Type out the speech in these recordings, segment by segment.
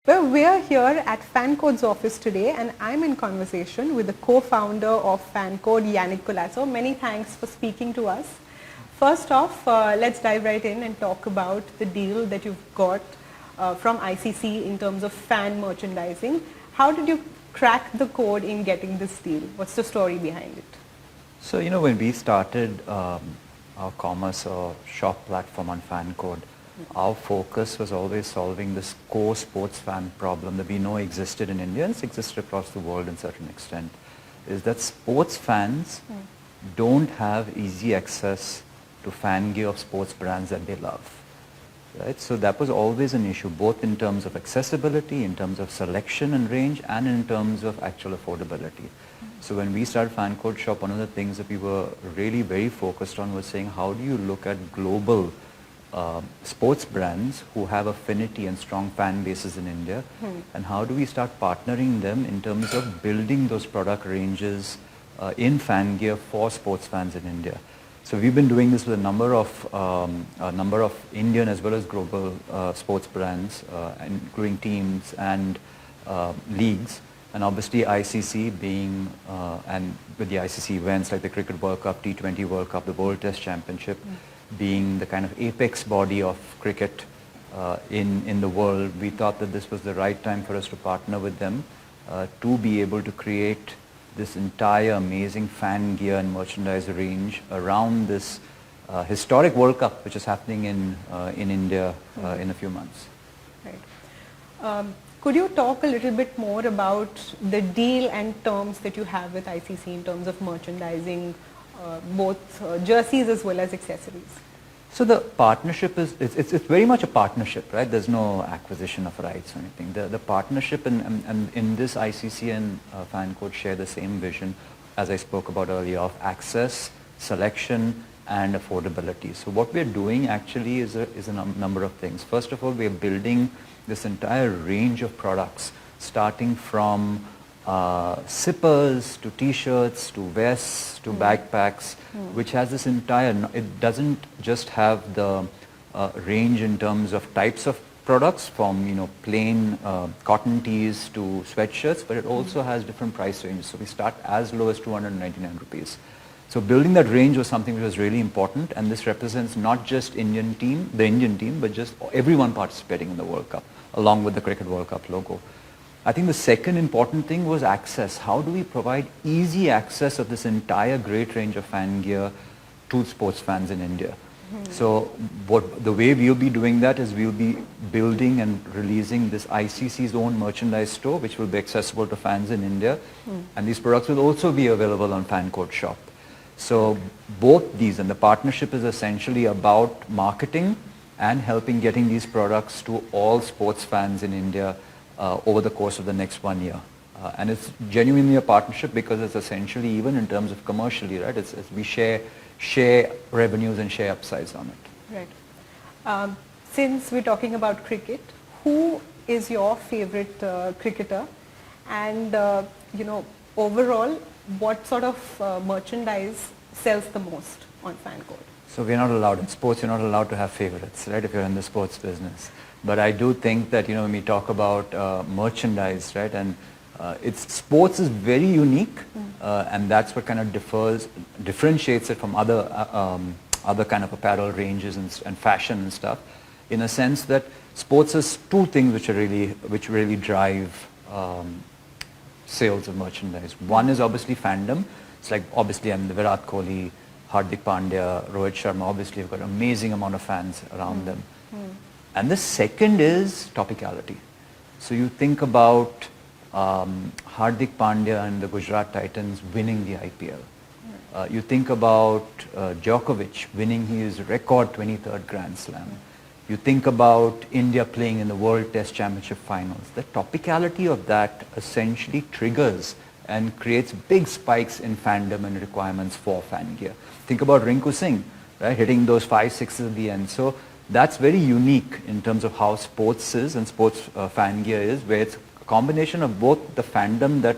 Well, we're here at FanCode's office today and I'm in conversation with the co-founder of FanCode, Yannick Colaco. Many thanks for speaking to us. First off, let's dive right in and talk about the deal that you've got from ICC in terms of fan merchandising. How did you crack the code in getting this deal? What's the story behind it? So, when we started our commerce or shop platform on FanCode, our focus was always solving this core sports fan problem that we know existed in India and it's existed across the world in a certain extent, is that sports fans don't have easy access to fan gear of sports brands that they love. Right? So that was always an issue, both in terms of accessibility, in terms of selection and range, and in terms of actual affordability. So when we started FanCode Shop, one of the things that we were really very focused on was saying, how do you look at global sports brands who have affinity and strong fan bases in India, and how do we start partnering them in terms of building those product ranges in fan gear for sports fans in India. So we've been doing this with a number of Indian as well as global sports brands, including teams and leagues, and obviously ICC being, and with the ICC events like the Cricket World Cup, T20 World Cup, the World Test Championship, being the kind of apex body of cricket in the world, we thought that this was the right time for us to partner with them to be able to create this entire amazing fan gear and merchandise range around this historic World Cup, which is happening in India in a few months. Right. Could you talk a little bit more about the deal and terms that you have with ICC in terms of merchandising, both jerseys as well as accessories? So the partnership is, it's very much a partnership, right? There's no acquisition of rights or anything. The partnership and in this ICC and FanCode share the same vision as I spoke about earlier of access, selection and affordability. So what we're doing actually is a number of things. First of all, we're building this entire range of products starting from zippers to t-shirts to vests to backpacks, which has this entire, it doesn't just have the range in terms of types of products from plain cotton tees to sweatshirts, but it also has different price ranges. So we start as low as 299 rupees. So building that range was something which was really important, and this represents not just the Indian team, but just everyone participating in the World Cup, along with the Cricket World Cup logo. I think the second important thing was access. How do we provide easy access of this entire great range of fan gear to sports fans in India? So the way we'll be doing that is we'll be building and releasing this ICC's own merchandise store, which will be accessible to fans in India. And these products will also be available on FanCode Shop. So both these, and the partnership is essentially about marketing and helping getting these products to all sports fans in India over the course of the next 1 year. And it's genuinely a partnership because it's essentially, even in terms of commercially, right, we share revenues and share upsides on it. Right. Since we're talking about cricket, who is your favorite cricketer? And, overall, what sort of merchandise sells the most on FanCode? So we're not allowed, in sports, you're not allowed to have favorites, right, if you're in the sports business. But I do think that, when we talk about merchandise, right, and sports is very unique, and that's what kind of differentiates it from other kind of apparel ranges and fashion and stuff, in a sense that sports has two things which really drive sales of merchandise. One is obviously fandom. It's like, obviously, the Virat Kohli, Hardik Pandya, Rohit Sharma, obviously have got an amazing amount of fans around them. And the second is topicality. So you think about Hardik Pandya and the Gujarat Titans winning the IPL. You think about Djokovic winning his record 23rd Grand Slam. You think about India playing in the World Test Championship finals. The topicality of that essentially triggers and creates big spikes in fandom and requirements for fan gear. Think about Rinku Singh, right, hitting those 5-6s at the end. So that's very unique in terms of how sports is and sports fan gear is, where it's a combination of both the fandom that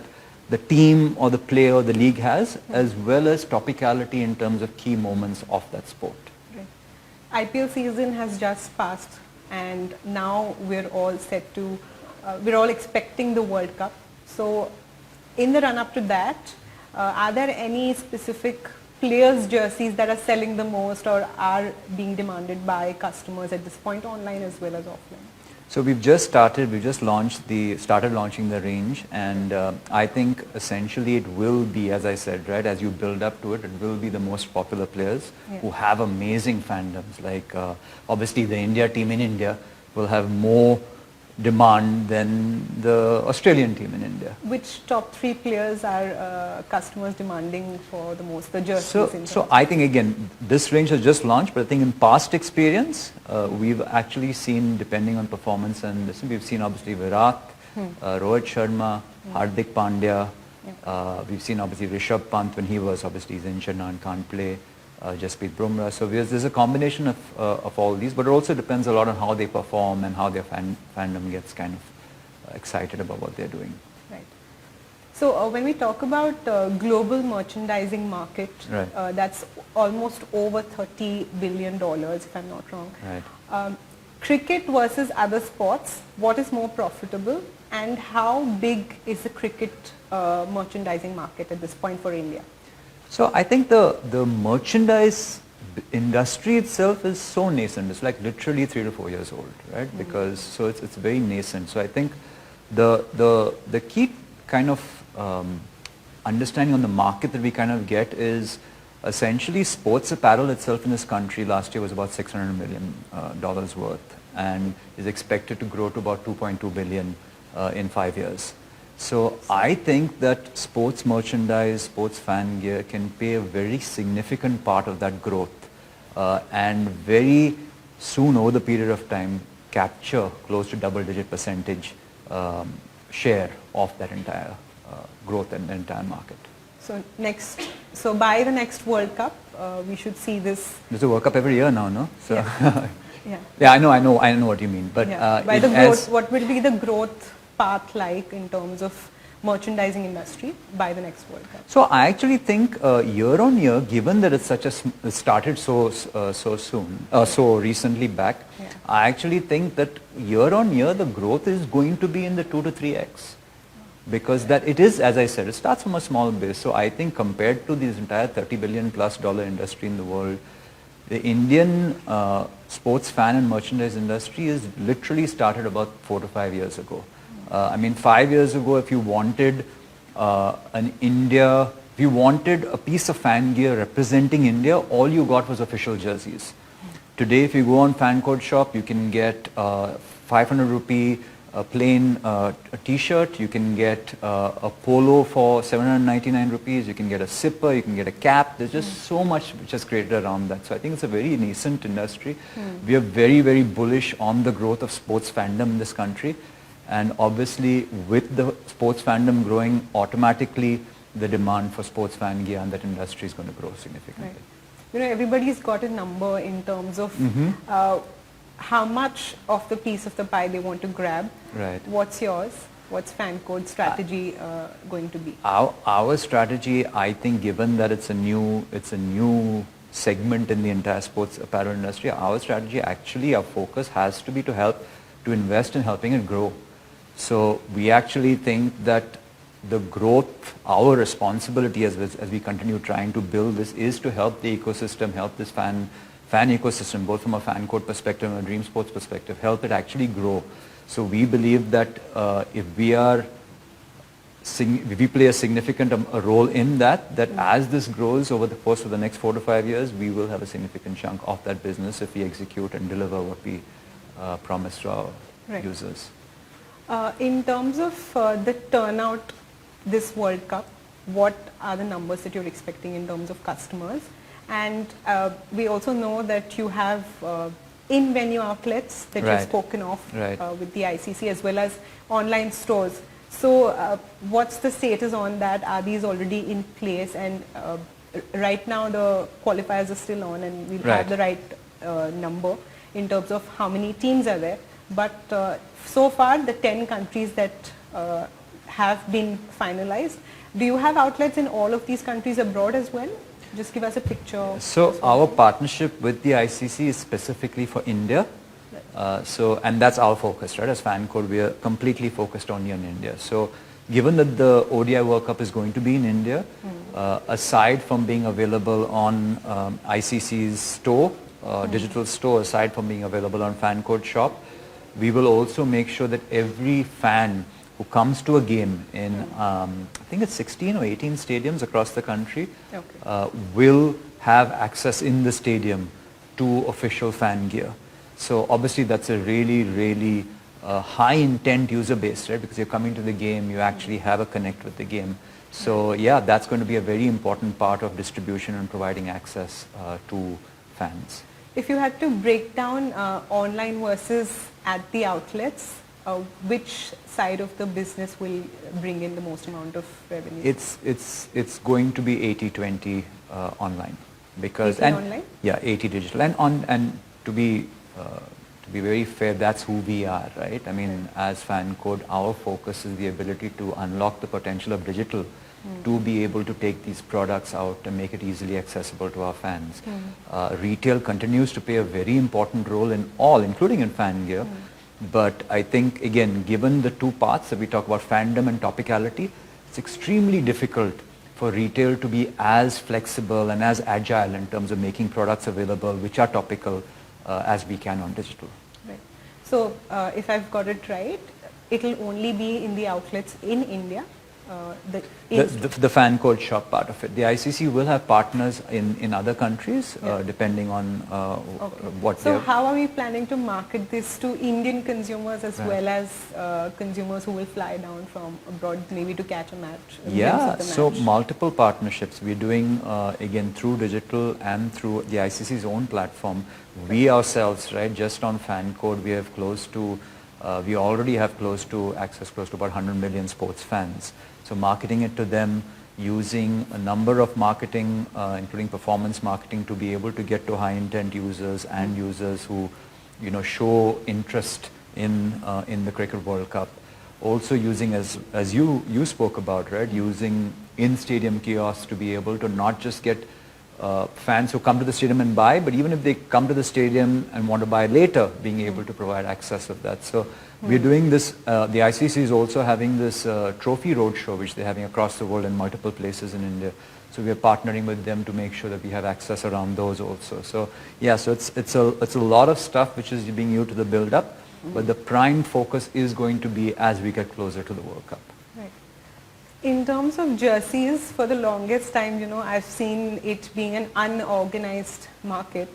the team or the player or the league has, as well as topicality in terms of key moments of that sport. Right. IPL season has just passed and now we're all set to we're all expecting the World Cup. So in the run up to that, are there any specific players' jerseys that are selling the most or are being demanded by customers at this point, online as well as offline? So we've just started launching the range, and I think essentially it will be, as I said, right, as you build up to it, it will be the most popular players who have amazing fandoms. Like obviously the India team in India will have more demand than the Australian team in India. Which top 3 players are customers demanding for the most, the jerseys? So I think again, this range has just launched, but I think in past experience, we've actually seen, depending on performance and this, we've seen obviously Virat, Rohit Sharma, Hardik Pandya, we've seen obviously Rishabh Pant when he was obviously he's injured now and can't play. Jasprit Bumrah. So there's a combination of all these, but it also depends a lot on how they perform and how their fandom gets kind of excited about what they're doing. Right. So when we talk about global merchandising market, that's almost over $30 billion, if I'm not wrong. Right. Cricket versus other sports, what is more profitable, and how big is the cricket merchandising market at this point for India? So I think the merchandise industry itself is so nascent. It's like literally 3 to 4 years old, right? Because so it's very nascent. So I think the key kind of understanding on the market that we kind of get is essentially sports apparel itself in this country last year was about $600 million worth and is expected to grow to about 2.2 billion in 5 years. So I think that sports merchandise, sports fan gear can play a very significant part of that growth and very soon over the period of time capture close to double-digit percentage share of that entire growth in the entire market. So by the next World Cup, we should see this. There's a World Cup every year now, no? So yeah, I know what you mean. But by the growth, what will be the growth path like in terms of merchandising industry by the next World Cup? So I actually think year on year, given that it's such a started so soon, so recently back, I actually think that year on year the growth is going to be in the 2 to 3x, because that it is, as I said, it starts from a small base. So I think compared to this entire $30 billion plus industry in the world, the Indian sports fan and merchandise industry is literally started about 4 to 5 years ago. I mean, 5 years ago, if you wanted if you wanted a piece of fan gear representing India, all you got was official jerseys. Today, if you go on FanCode shop, you can get 500 rupee plain t-shirt, you can get a polo for 799 rupees, you can get a zipper, you can get a cap. There's just so much which is created around that. So I think it's a very nascent industry. We are very, very bullish on the growth of sports fandom in this country. And obviously, with the sports fandom growing, automatically the demand for sports fan gear and that industry is going to grow significantly. Right. You know, everybody's got a number in terms of how much of the piece of the pie they want to grab. Right. What's yours? What's FanCode strategy going to be? Our strategy, I think, given that it's a new segment in the entire sports apparel industry, our strategy actually, our focus has to be to invest in helping it grow. So we actually think that the growth, our responsibility as we continue trying to build this is to help the ecosystem, help this fan ecosystem, both from a FanCode perspective and a Dream Sports perspective, help it actually grow. So we believe that if we play a significant role in that as this grows over the course of the next 4 to 5 years, we will have a significant chunk of that business if we execute and deliver what we promise to our users. In terms of the turnout this World Cup, what are the numbers that you're expecting in terms of customers? And we also know that you have in-venue outlets that you've spoken of with the ICC as well as online stores. So what's the status on that? Are these already in place? And right now the qualifiers are still on and we'll have the right number in terms of how many teams are there. But so far the 10 countries that have been finalized, do you have outlets in all of these countries abroad as well? Just give us a picture. So our partnership with the ICC is specifically for India And that's our focus, right? As FanCode, we are completely focused only on India. So given that the ODI World Cup is going to be in India, aside from being available on ICC's store, digital store, aside from being available on FanCode shop, we will also make sure that every fan who comes to a game in, I think it's 16 or 18 stadiums across the country, will have access in the stadium to official fan gear. So obviously that's a really, really high intent user base, right? Because you're coming to the game, you actually have a connect with the game. So yeah, that's going to be a very important part of distribution and providing access to fans. If you had to break down online versus at the outlets, which side of the business will bring in the most amount of revenue? It's going to be 80-20 online, because 80 online? Yeah, 80 digital, and to be very fair, that's who we are, right? I mean, as FanCode, our focus is the ability to unlock the potential of digital to be able to take these products out and make it easily accessible to our fans. Retail continues to play a very important role in all, including in fan gear. But I think, again, given the two parts that we talk about, fandom and topicality, it's extremely difficult for retail to be as flexible and as agile in terms of making products available which are topical as we can on digital. Right. So if I've got it right, it'll only be in the outlets in India. The FanCode shop part of it. The ICC will have partners in other countries, depending on what So how are we planning to market this to Indian consumers as well as consumers who will fly down from abroad maybe to catch a match? Yeah, so multiple partnerships we're doing, again, through digital and through the ICC's own platform. We ourselves, right, just on FanCode, we have close to, we already have close to about 100 million sports fans. So marketing it to them using a number of marketing, including performance marketing, to be able to get to high intent users and users who, you know, show interest in the Cricket World Cup. Also using, as you spoke about, right, using in-stadium kiosks to be able to not just get fans who come to the stadium and buy, but even if they come to the stadium and want to buy later, being able to provide access of that. So we're doing this, the ICC is also having this trophy roadshow, which they're having across the world in multiple places in India. So we're partnering with them to make sure that we have access around those also. So yeah, so it's a lot of stuff which is being used to the build-up, but the prime focus is going to be as we get closer to the World Cup. In terms of jerseys, for the longest time, you know, I've seen it being an unorganized market,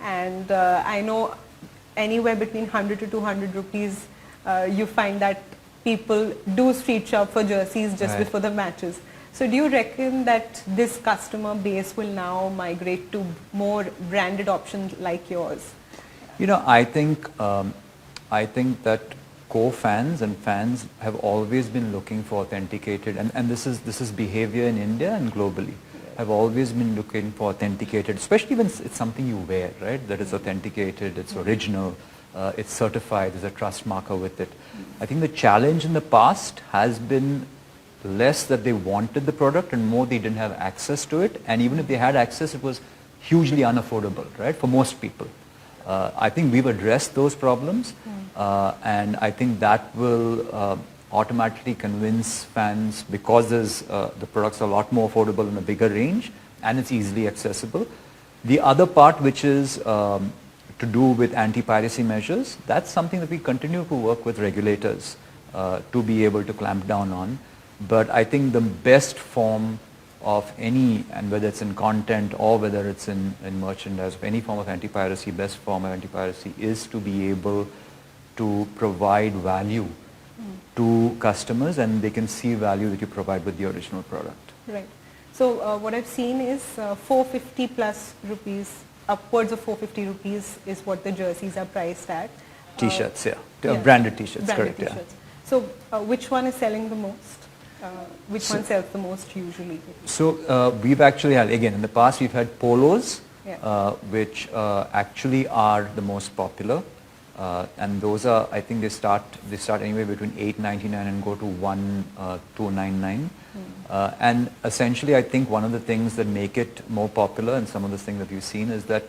and I know anywhere between 100 to 200 rupees, you find that people do street shop for jerseys just before the matches. So do you reckon that this customer base will now migrate to more branded options like yours? You know, I think that core fans and fans have always been looking for authenticated, and this is behavior in India and globally, have always been looking for authenticated, especially when it's something you wear, right, that is authenticated, it's original, it's certified, there's a trust marker with it. I think the challenge in the past has been less that they wanted the product and more they didn't have access to it, and even if they had access, it was hugely unaffordable, right, for most people. I think we've addressed those problems, and I think that will automatically convince fans, because the products are a lot more affordable in a bigger range and it's easily accessible. The other part, which is to do with anti-piracy measures, that's something that we continue to work with regulators to be able to clamp down on. But I think the best form of any, and whether it's in content or whether it's in merchandise, any form of anti-piracy, best form of anti-piracy is to be able to provide value to customers, and they can see value that you provide with the original product. Right. So what I've seen is 450 plus rupees, upwards of 450 rupees is what the jerseys are priced at. T-shirts, branded T-shirts, branded correct, T-shirts. So which one is selling the most? Which one sells the most usually? So we've actually had, again, in the past we've had polos, which actually are the most popular, and those are, I think they start anywhere between $8.99 and go to $2.99. And essentially, I think one of the things that make it more popular, and some of the things that we've seen, is that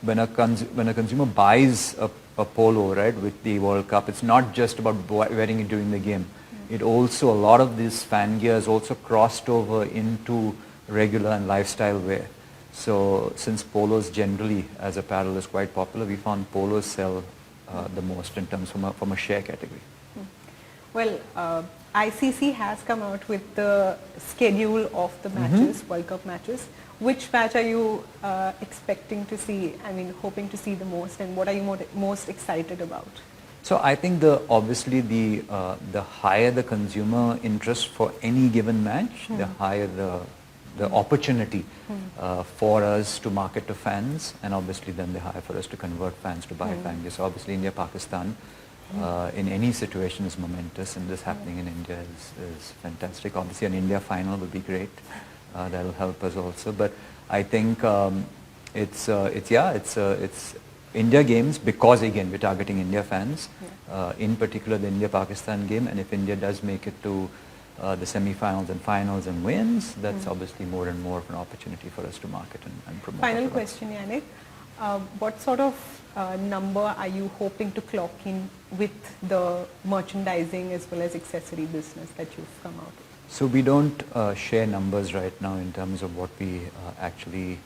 when a consumer buys a polo, right, with the World Cup, it's not just about wearing it during the game. It also, a lot of this fan gear is also crossed over into regular and lifestyle wear. So since polos generally as apparel is quite popular, we found polos sell the most in terms from a share category. Well, ICC has come out with the schedule of the matches, World Cup matches. Which match are you expecting to see, hoping to see the most, and what are you most excited about? So I think obviously the higher the consumer interest for any given match, the higher the opportunity for us to market to fans, and obviously then the higher for us to convert fans to buy fan gear. So obviously India-Pakistan in any situation is momentous, and this happening in India is fantastic. Obviously an India final would be great. That will help us also. But I think it's India games, because again we're targeting India fans, in particular the India-Pakistan game, and if India does make it to the semi-finals and finals and wins, that's obviously more and more of an opportunity for us to market and promote. Final question, Yannick. What sort of number are you hoping to clock in with the merchandising as well as accessory business that you've come out with? So we don't share numbers right now in terms of what we actually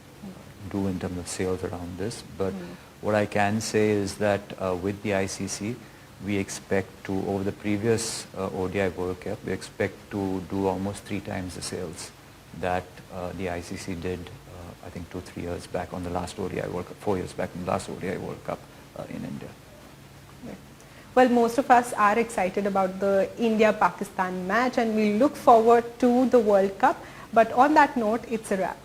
do in terms of sales around this, but what I can say is that with the ICC, we expect to, over the previous ODI World Cup, we expect to do almost 3 times the sales that the ICC did, I think 2-3 years back on the last ODI World Cup, 4 years back on the last ODI World Cup in India. Well, most of us are excited about the India-Pakistan match, and we look forward to the World Cup. But on that note, it's a wrap.